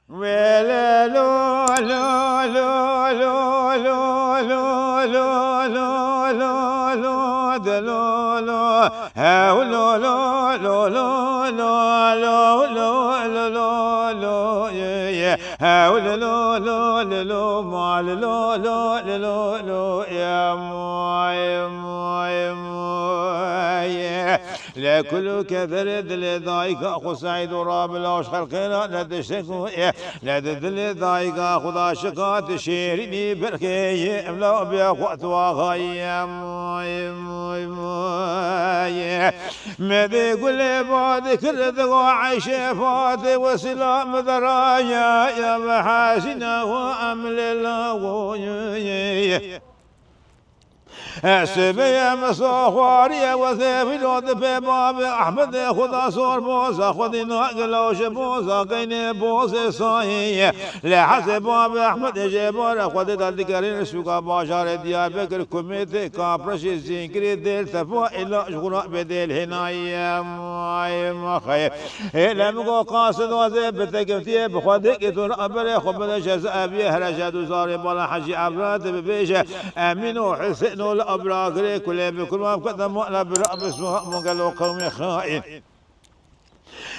ولا لو لو لو لو لو لو لو لو لو لو لو لو هاو لو لو لو لو لو لو لو لو لو يا هاو لو لو لو لو ما لو لو لو لو يا موي لكل كثر دل ضايق اخو سعيد وراب الاوش خلقنا لا تشكو لا دل ضايق خدا شقات شيرني بركي املا بيا وقت واغايا موي موي موي مدي قل بعد كل ذو عيش فاضي وسلام ذرايا يا محاسنا وامل الله سبيا مسوخواريا وثيف لود في باب احمد خدا صور بوزا خدي ناقلوش بوزا قيني بوزا صاي لحسب باب احمد جبار خدي تذكرين سوق باشار ديار بكر كوميتي كابرش زينكري ديل تفو الى شغل بديل هنايا ماي مخي لم قاصد وزي بتكفتي بخدك دون ابر خبل جزاء بيه رجاد زار بلا حجي عبرات ببيشه امين وحسن الابراغ كل بكل ما قدم ولا برأب اسمه مقالو قوم خائن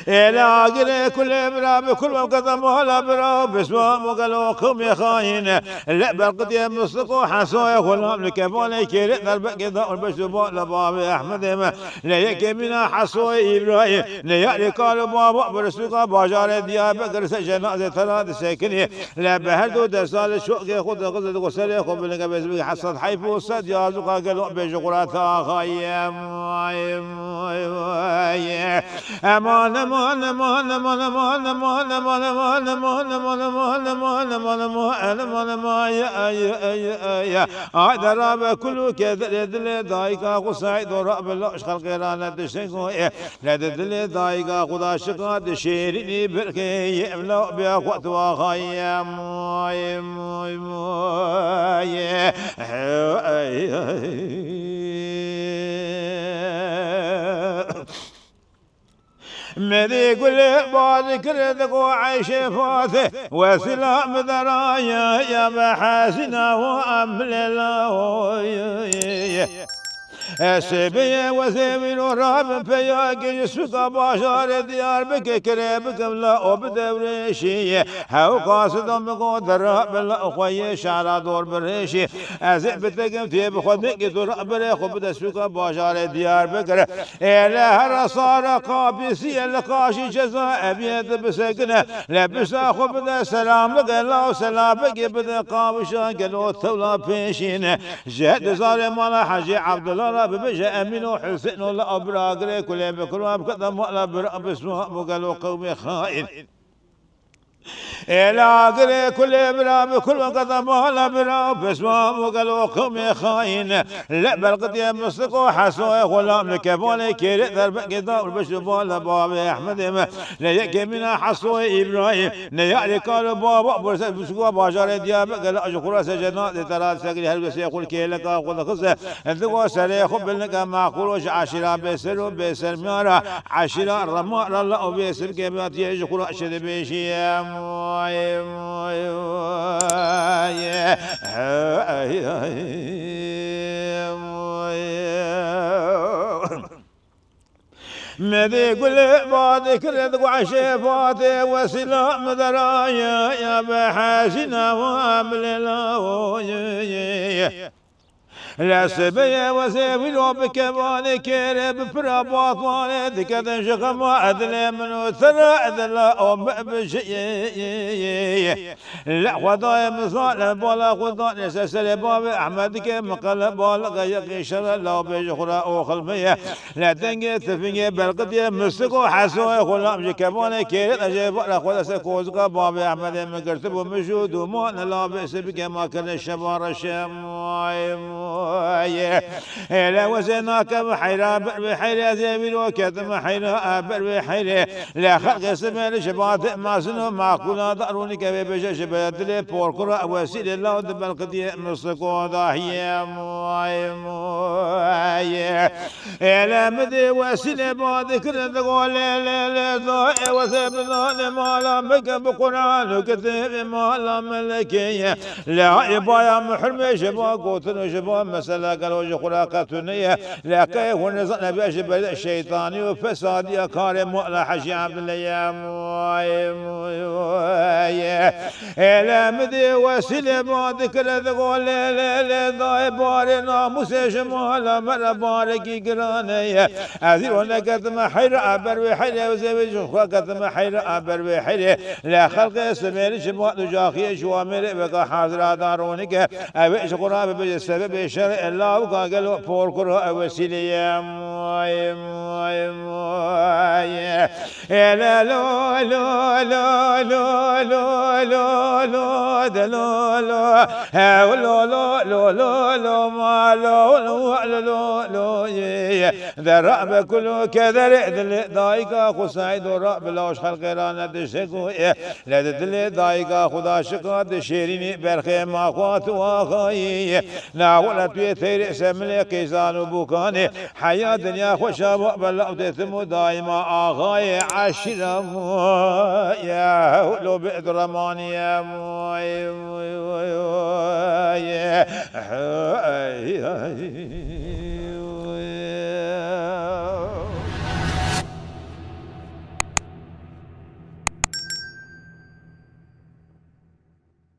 إلى قل كل براب كل ما قدم ولا براب اسمه مقالو قوم خائن لا بل يم مصدق حسوي غلام لكفالي كيرت البقي ذا البشر لباب احمد لا يكمنا حسوي ابراهيم لا يأتي قال بابا برسوق باجار ديار بكر جنازه ثلاث ساكنه لا بهردو دسال شوق خذ غزل وسل خذ لك بس حصد حيف وصد يا زقا قالوا بجقرات خيم امان امان امان امان امان امان امان امان امان امان امان امان امان امان امان يا دراب كل كذا دل دايقا قصيد ورب الله خلق لا تشكو لا دل دايقا خدا شقاد شيرني بركي يملا بيا وقت وخيم موي موي موي مدي قل بعد كردك وعيش فاته وسلام ذرايا يا محاسنا وامل الله سبيا وثمن وراب فياك سقى باشار ديار بك كريبك لا وبدوريشي هاو قاصد مقدر بلا اخوي شعر دور بريشي ازب تقم في بخدك دور بريخ وبدا سقى باشار ديار بكر اله صار قابسي لقاشي جزاء ابيض بسكنه لبس اخو بدا سلام لك الله سلامك بدا قابشا قالوا ثولا بيشين جهد ظالم على حجي عبد الله ببجا امين وحسين ولا ابراغ كل بكرام قدم ولا برأب اسمه مقالو قومي خائن إلى قري كل براب كل قدم ولا براب اسمه وقالوا قوم خاين لا بل قد يمسكوا حسوا غلام لكفالي كيرت ذربك دار بشوف ولا باب احمد لا يك من حسوا ابراهيم لا يعرف قالوا بابا بسكوا باشار دياب قال اجخرا سجنات ثلاث سجل هل يقول كيلك اخذ خزه انتوا سري خب لك معقول عشرة بسر بسر ميارا عشرة رمى الله بسر كبات يجخرا شد بيشي مدي قل بعد كرد وعشفات وسلام ذرايا يا بحاسنا وامل الله لا سبيا وسيفلو بكمال كيرب براباط والد كذا شغم عدل من ثرى لا ام بشيء لا خدايا مصال بلا خدا نسسل باب احمد كم قلب بالغ يقشر لا بجخرا او خلفيه لا تنجي تفني بلقد مسكو حسو غلام كمان كيرب اجيب لا خدا سكوزقا باب احمد مكرتب ومشود وما لا بس بك ما كان الشبار الشام لا وزناك بحيرة بحيرة زي وكتم حيرة بحيرة لا خلق سمين شبات ما سنو معقولا داروني كبي بجا شبات لي بوركرا وسيل الله دبل قدي مسكو ضاحية موي لا مدي وسيل بذكر تقول لا ضاي وثبنا ما لم بقران وكتب ما لم ملكي لا يبايا محرم شبا قوتن شبا مسألة قالوا خلاقتني لا كيف ونزلنا بأشب الشيطاني وفساد يا كارم ولا حشي عبد الله يا لا مدي وسيلة ما ذكر تقول لا ضاي بارنا موسى شمال مر باركي قراني أزير ولا كتم حير أبر وحير وزوج كتم حير أبر وحير لا خلق سمير شمال جاخي شوامر بقى حاضر دارونك أبيش قرابة بسبب شرع الله وقالوا فوركر وسيلة يا لا لا لا لا لا لا لا لا لا لا ما لا ذا رأب كله كذا دايقا خسايد ورأب لوش خلق رانا دشكو لا دل دايقا خدا شقاد شيريني برخي ما خوات واخاي لا ولا تيثير سملي قيسان وبوكاني حياة دنيا خوشا بلا ودثم دايما آخاي عشرة يا لو بإدرمان يا موي